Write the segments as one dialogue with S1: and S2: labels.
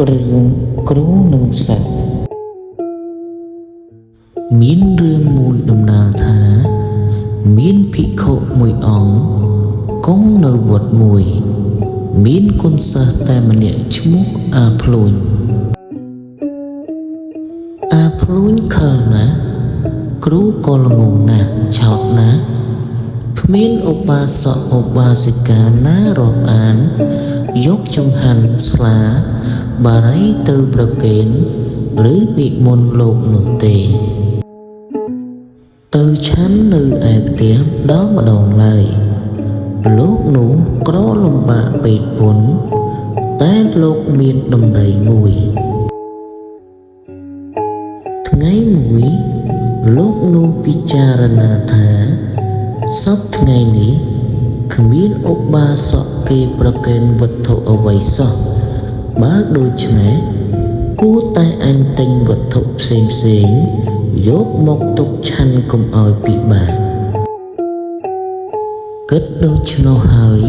S1: រឿងគ្រូនិងសត្វមានរឿងមួយដំណាលថាមានភិក្ខុមួយអង្គគង់នៅវត្តមួយមានគុណសិស្សតែម្នាក់ឈ្មោះអាភ្លួញខលណាស់គ្រូក៏ល្ងងណាស់ឆោតណាស់គ្មានឧបាសកឧបាសិកាណារាប់អានយកចង្ហាន់ស្លាបារីទៅប្រគេនឬនិមន្តលោកនោះទេទៅឆាន់នៅឯផ្ទះដល់ម្ដងឡើយលោកនោះក្រលំបាកពេកពុនតែលោកមានដំរីមួយថ្ងៃមួយលោកនោះពិចារណាថាសប្តាហ៍ថ្ងៃនេះគ្មានឧបាសកគេប្រគេនវត្ថុអ្វីសោះបើដូច្នេះគួរតែអញទិញវត្ថុផ្សេងយកមកទុកឆាន់កុំឲ្យពិបាកគិតដូច្នោះហើយ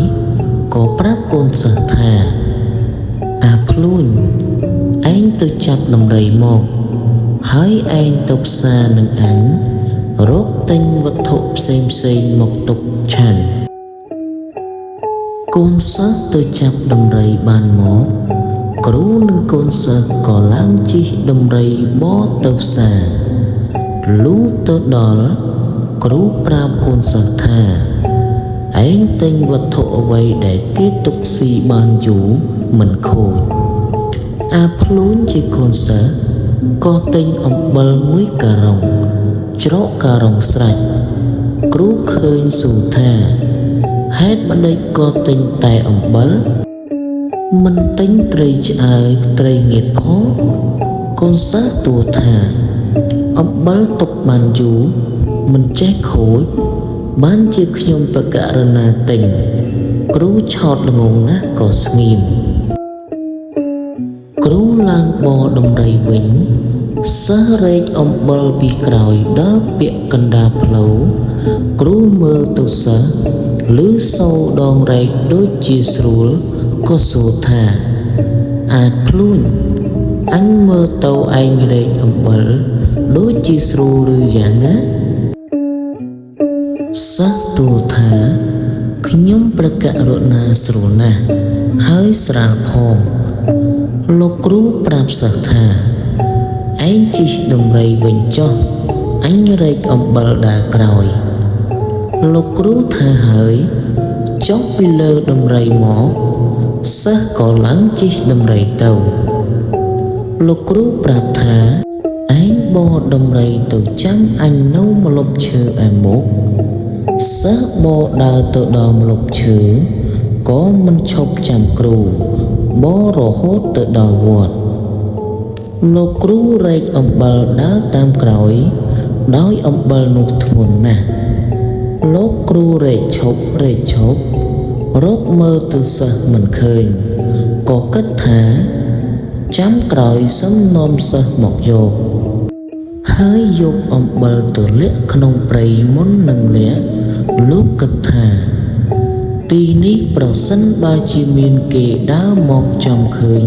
S1: ក៏ប្រាប់កូនសិស្សថាអាភ្លួញឯងទៅចាប់ដំរីមកហើយឯងទៅផ្សារនឹងអញរកទិញវត្ថុផ្សេងមកទុកឆាន់កូនសិស្សទៅចាប់ដំរីបានមកគ្រូនិងកូនសិស្សក៏ឡើងជិះដំរីបរទៅផ្សារលុះទៅដល់គ្រូប្រាប់កូនសិស្សថាឯងទិញវត្ថុអ្វីដែលគេទុកស៊ីបានយូរមិនខូចអាភ្លួញជាកូនសិស្សក៏ទិញអំបិលមួយការុងច្រកការុងស្រេចគ្រូឃើញសួរថាហេតុម្ដេចក៏ទិញតែអំបិលមិនទិញត្រីឆ្អើរត្រីងៀតផងកូនសិស្សទួថាអំបិលទុកបានយូរមិនចេះខូចបានជាខ្ញុំបករណាទិញគ្រូឆោតល្ងងណាស់ក៏ស្ងៀមគ្រូឡើងបរដំរីវិញសិស្សរែកអំបិលពីក្រោយដល់ពាក់កណ្ដាលផ្លូវគ្រូមើលទៅសិស្សឮសូរដងរែកដូចជាស្រួលក៏សួរថាអាចភ្លួញអញមើលទៅឯងរែកអំបិលដូចជាស្រួលឬយ៉ាងណាសិស្សទូលថាខ្ញុំប្រកាសរណាស្រួលណាស់ហើយស្រាលផងលោកគ្រូប្រាប់សិស្សថាឯងជិះដំរីវិញចុះអញរែកអំបិលដើរក្រោយលោកគ្រូថាហើយចុះពីលើដំរីមកសិស្សក៏ឡើងជិះដំរីទៅលោកគ្រូប្រាប់ថាឯងបរដំរីទៅចាំអញនៅម្លប់ឈើឯមុខសិស្សបរដើរទៅដល់ម្លប់ឈើក៏មិនឈប់ចាំគ្រូបររហូតទៅដល់វត្តលោកគ្រូរែកអំបិលដើរតាមក្រោយដោយអំបិលនោះធ្ងន់ណាស់លោកគ្រូរែកឈប់រកមើលទៅសិស្សមិនឃើញក៏គិតថាចាំក្រោយសឹមនាំសិស្សមកយកហើយយកអំបិលទៅលាក់ក្នុងព្រៃមុននឹងលាក់លោកគិតថាទីនេះប្រសិនបើជាមានគេដើរមកចំឃើញ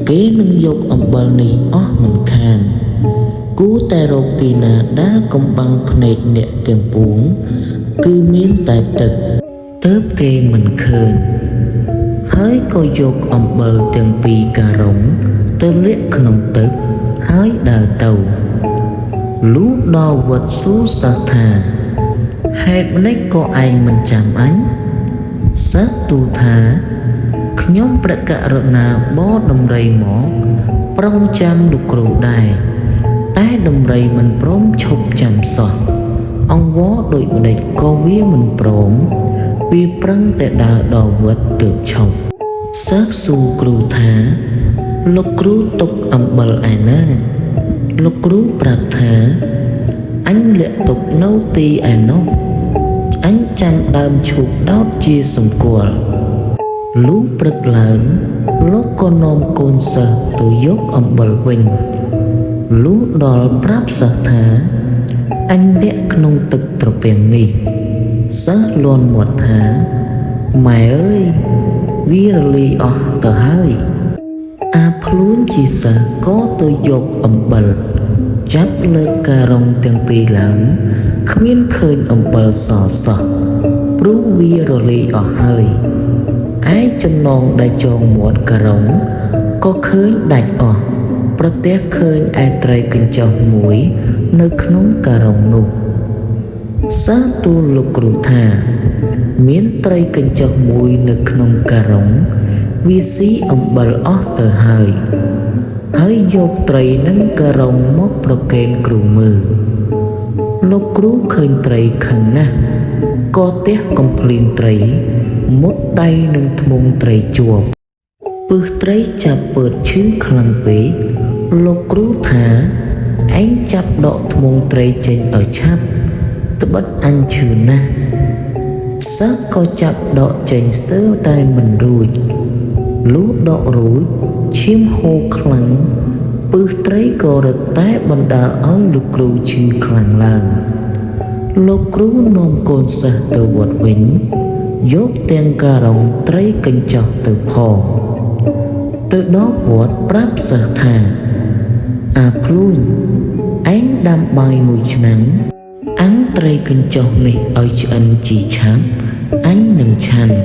S1: គេនឹងយកអំបិលនេះអស់មិនខានគួរតែរកទីណាដែលកំបាំងភ្នែកអ្នកទាំងពួងគឺមានតែទឹកទើបគេមិនឃើញហើយក៏យកអំបិលទាំងពីរការុងទៅលាក់ក្នុងទឹកហើយដើរទៅលុះដល់វត្តសួរសិស្សថាហេតុម្ដេចក៏ឯងមិនចាំអញសិស្សទូលថាខ្ញុំប្រកាសរណាបរដំរីមកប្រុងចាំលោកគ្រូដែរតែដំរីមិនព្រមឈប់ចាំសោះអង្វរដូចម្ដេចក៏វាមិនព្រមវាប្រឹងតែដើរដល់វត្តទើបឈប់សិស្សសួរគ្រូថាលោកគ្រូទុកអំបិលឯណាលោកគ្រូប្រាប់ថាអញលាក់ទុកនៅទីឯនោះអញចាំដើមឈូកដោតជាសម្គាល់លុះព្រឹកឡើងលោកក៏នាំកូនសិស្សទៅយកអំបិលវិញលុះដល់ប្រាប់សិស្សថាអញលាក់ក្នុងទឹកត្រពាំងនេះសិស្សលន់មាត់ថាម៉ែអើយវារលាយអស់ទៅហើយ អាខ្លួនជាសិស្សក៏ទៅយកអំបិលចាប់លើការរុងទាំងពីរឡើងគ្មានឃើញអំបិលសល់សោះព្រោះវារលាយអស់ហើយឯចំណងដែលចងមាត់ការុងក៏ឃើញដាច់អស់ប្រទះឃើញឯត្រីកញ្ចុះមួយនៅក្នុងការុងនោះសាទូលលោកគ្រូថាមានត្រីកញ្ចុះមួយនៅក្នុងការុងវាស៊ីអំបិលអស់ទៅហើយយកត្រីនិងការុងមកប្រគេនគ្រូមើលលោកគ្រូឃើញត្រីខឹងណាស់ក៏ទះកំភ្លៀងត្រីមុតដៃនឹងធ្មង់ត្រីជាប់ពឹសត្រីចាប់ពើតឈឺខ្លាំងពេកលោកគ្រូថាឯងចាប់ដកធ្មង់ត្រីចេញឲ្យឆាប់ត្បិតអញឈឺណាស់សិស្សក៏ចាប់ដកចេញស្ទើរតែមិនរួចលុះដករួចឈាមហូរខ្លាំងពឹសត្រីក៏រត់តែបណ្ដាលឲ្យលោកគ្រូឈឺខ្លាំងឡើងលោកគ្រូនាំកូនសិស្សទៅវត្តវិញយកទាំងការុងត្រីកញ្ចុះទៅផងទៅដល់វត្តប្រាប់សិស្សថាអាភ្លួញឯងដាំបាយមួយឆ្នាំងអាំងត្រីកញ្ចុះនេះឲ្យឆ្អិនជីឆាប់អញនឹងឆាន់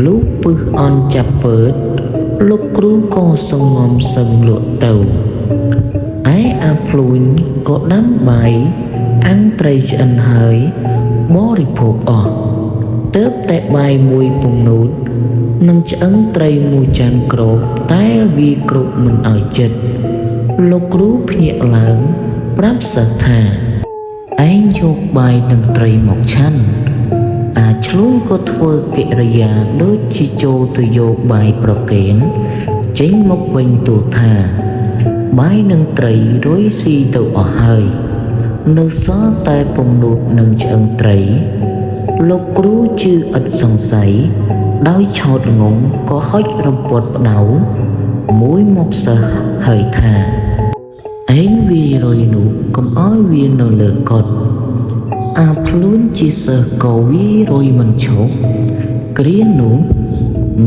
S1: លុះពឹសអន់ចាប់ពើតលោកគ្រូក៏សងំសឹងលក់ទៅឯអាភ្លួញក៏ដាំបាយអាំងត្រីឆ្អិនហើយបរិភោគអស់ទើបតែបាយមួយពងនូតនឹងឆ្អឹងត្រីមួយចានគ្របតែវាគ្រប់មិនឲ្យចិត្តលោកគ្រូភ្ញាក់ឡើងប្រាប់សិស្សថាឯងយកបាយនិងត្រីមកឆាន់អាឆ្លួញក៏ធ្វើកិរិយាដូចជាចូលទៅយកបាយប្រគេនចេញមកវិញទូលថាបាយនិងត្រីរុយស៊ីទៅអស់ហើយនៅសល់តែពំនូតនិងឆ្អឹងត្រីលោកគ្រូជឿឥតសង្ស័យដោយឆោតងងក៏ហុចរំពាត់ផ្ដៅមួយមកសិស្សហើយថាឯងវារុយនោះកុំឲ្យវានៅលើកុដិអាភ្លួនជាសិស្សក៏វារុយមិនឈប់គ្រានោះ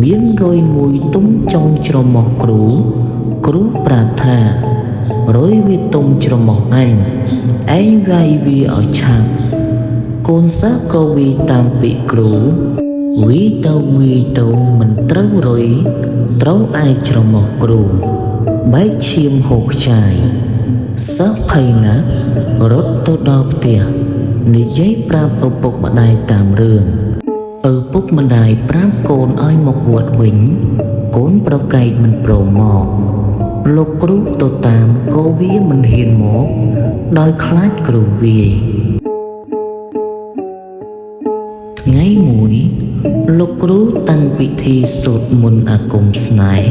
S1: មានរុយមួយទុំចុងច្រមុះគ្រូប្រាប់ថារុយវាទុំច្រមុះអញឯងវាយវាឲ្យឆាប់កូនសិស្សក៏វាតាមពាក្យគ្រូវាទៅមិនត្រូវរុយត្រូវឯច្រមុះគ្រូបែកឈាមហូរខ្ចាយសិស្សភ័យណាស់រត់ទៅដល់ផ្ទះនិយាយប្រាប់ឪពុកម្ដាយតាមរឿងឪពុកម្ដាយប្រាប់កូនឲ្យមកវត្តវិញកូនប្រកែកមិនព្រមមកលោកគ្រូទៅតាមក៏វាមិនហ៊ានមកដោយខ្លាចគ្រូវាយថ្ងៃមួយលោកគ្រូតាំងពិធីសូត្រមន្តអាគមស្នេហ៍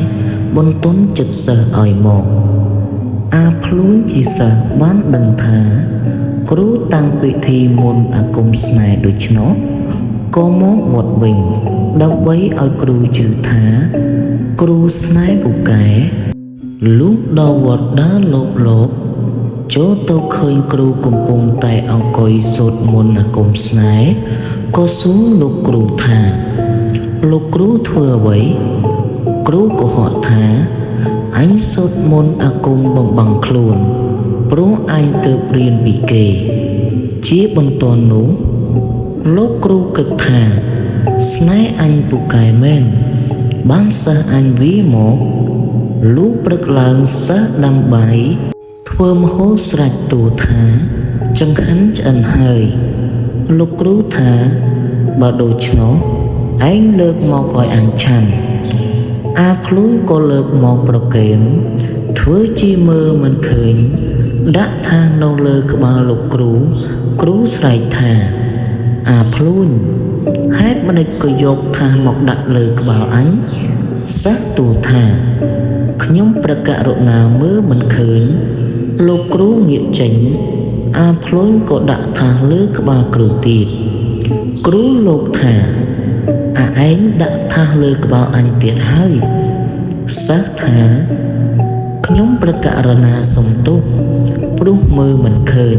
S1: បន្ទន់ចិត្តសិស្សឲ្យមកអាភ្លួញជាសិស្សបានដឹងថាគ្រូតាំងពិធីមន្តអាគមស្នេហ៍ដូច្នោះក៏មកវត្តវិញដើម្បីឲ្យគ្រូជឿថាគ្រូស្នេហ៍ពូកែលុះដល់វត្តដើរលបចូលទៅឃើញគ្រូកំពុងតែអង្គុយសូត្រមន្តអាគមស្នេហ៍ក៏សួរលោកគ្រូថាលោកគ្រូធ្វើអ្វីគ្រូក៏ហៅថាអញសូត្រមន្តអាគមបំបាំងខ្លួនព្រោះអញទើបរៀនពីគេជាបន្ទាន់នោះលោកគ្រូគិតថាស្នេហ៍អញពូកែមែនបានសិស្សអញវាមកលុះព្រឹកឡើងសិស្សដាំបាយធ្វើម្ហូបស្រេចទូលថាចង្ហាន់ឆ្អិនហើយលោកគ្រូថាបើដូច្នោះឯងលើកមកឲ្យអញឆាន់អាភ្លួងក៏លើកមកប្រគេនធ្វើជាមើលមិនឃើញដាក់ថានៅលើក្បាលលោកគ្រូស្រែកថាអាភ្លួងហេតុម្ដេចក៏យកថាមកដាក់លើក្បាលអញសិស្សទូលថាខ្ញុំប្រករុណាមើលមិនឃើញលោកគ្រូងាកចេញអាភ្លួងក៏ដាក់ថាលើក្បាលគ្រូទៀតគ្រូលោកថាអាឯងដាក់ថាលើក្បាលអញទៀតហើយសិស្សថាខ្ញុំប្រករុណាសុំទោសព្រោះមើលមិនឃើញ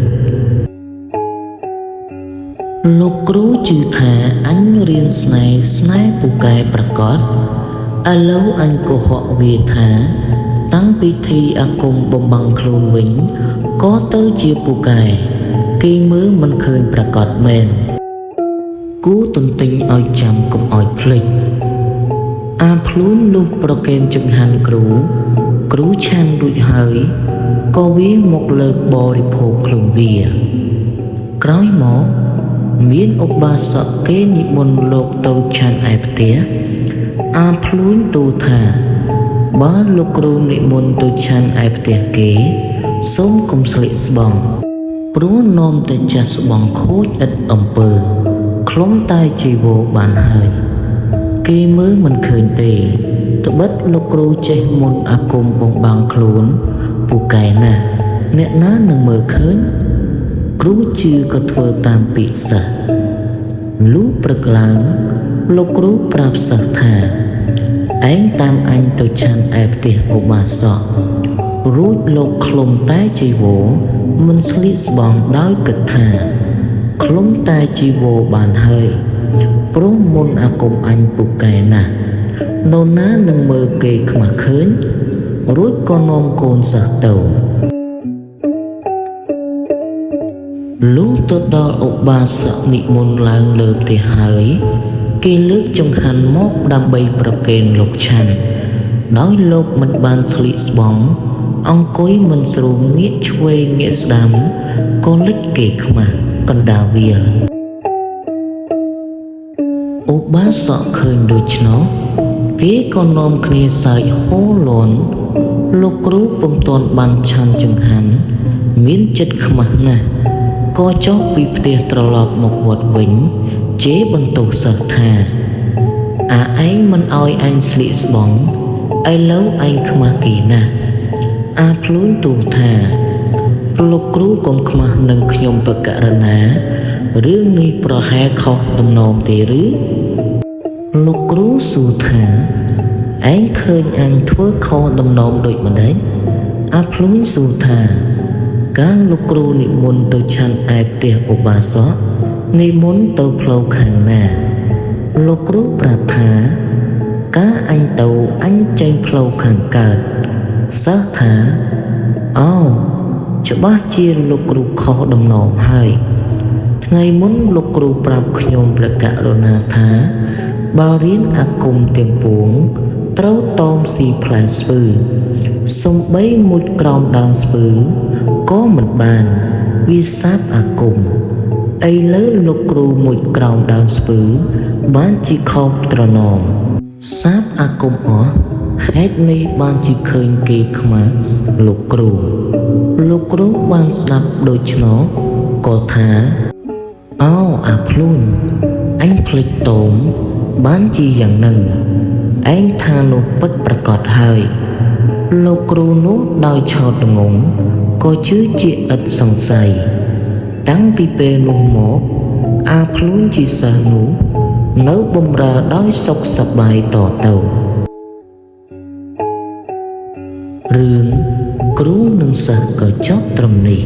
S1: លោកគ្រូជឿថាអញរៀនស្នេហ៍ពូកែប្រកប ឥឡូវអញក៏ហក់វាថាតាំងពីធីអាគមបំបាំងខ្លួនវិញក៏ទៅជាពូកែគេមើលមិនឃើញប្រកាសមែនគូទន្ទិញឲ្យចាំកុំឲ្យភ្លេចអាភ្លួនលុបប្រកេនចង្ហាន់គ្រូឆានរួចហើយក៏វាមកលើកបរិភោគខ្លួនវាក្រោយមកមានឧបាសកគេនិមន្តលោកទៅឆានឯផ្ទះអាភ្លួនទូថាបើលោកគ្រូនិមន្តទៅឆានឯផ្ទះគេសូមកុំស្លៀកស្បង់ព្រោះនាំតែចាស់ស្បង់ខូចឥតអំពើខ្លុំតែជីវរបានហើយគេមើលមិនឃើញទេត្បិតលោកគ្រូចេះមុនអាគមបំបាំងខ្លួនពូកែណាស់អ្នកណានឹងមើលឃើញគ្រូជឿក៏ធ្វើតាមពាក្យសិស្សលុះព្រឹកឡើងលោកគ្រូប្រាប់សិស្សថាឯងតាមអញទៅឆានឯផ្ទះឧបាសករួចលោកឃ្លុំតែជីវរមិនស្លៀកស្បង់ដោយគិតថាឃ្លុំតែជីវរបានហើយព្រោះមុនអាគមអញពូកែណាស់នរណានឹងមើលគេខ្មាស់ឃើញរួចក៏នាំកូនសិស្សទៅលុះទៅដល់ឧបាសកនិមន្តឡើងលើផ្ទះហើយគេលើកចង្ហាន់មកដើម្បីប្រគេនលោកឆាន់ដោយលោកមិនបានស្លៀកស្បង់អង្គុយមិនស្រួលងាកឆ្វេងងាកស្ដាំក៏លិចគេខ្មាស់កណ្ដាលវាលឧបាសកឃើញដូច្នោះគេក៏នាំគ្នាសើចហូរលាន់លោកគ្រូពុំទាន់បានឆាន់ចង្ហាន់មានចិត្តខ្មាស់ណាស់ក៏ចុះពីផ្ទះត្រឡប់មកវត្តវិញជេរបន្ទោសសិស្សថាឯងមិនអោយអញស្លៀកស្បង់ឥឡូវឯងខ្មាស់គេណាស់អាភ្លួនទូថាលោកគ្រូកុំខ្មាស់នឹងខ្ញុំបករណារឿងនេះប្រហែលខុសទំនមទេឬលោកគ្រូសួរថាឯងឃើញអញធ្វើខុសទំនមដូចម្ដេចអាភ្លួនសួរថាកាលលោកគ្រូនិមន្តទៅឆាន់ឯផ្ទះឧបាសកនិមន្តទៅផ្លូវខាងណាលោកគ្រូប្រាប់ថាកាលអញទៅអញចេញផ្លូវខាងកើតសិស្សថាអូច្បាស់ជាលោកគ្រូខុសដំណងហើយថ្ងៃមុនលោកគ្រូប្រាប់ខ្ញុំព្រះករុណាថាបើរៀនអាគមទាំងពួងត្រូវតមស៊ីផ្លែស្ពឺសំបីមួយក្រោមដើមស្ពឺក៏មិនបានវាសាបអាគមឥឡូវលោកគ្រូមួយក្រោមដើមស្ពឺបានជាខោបត្រណមសាបអាគមអស់ហេតុនេះបានជាឃើញគេខ្មាស់លោកគ្រូបានស្ដាប់ដូច្នោះក៏ថាអូអាភ្លួនអញភ្លេចតោមបានជាយ៉ាងនឹងឯងថានោះពិតប្រកបហើយលោកគ្រូនោះដោយឆោតងងក៏ជឿជាឥតសង្ស័យតាំងពីពេលនោះមកអាភ្លួនជាសិស្សនោះនៅបម្រើដោយសុខសប្បាយតទៅរឿងគ្រូនិងសិស្សក៏ចប់ត្រឹមនេះ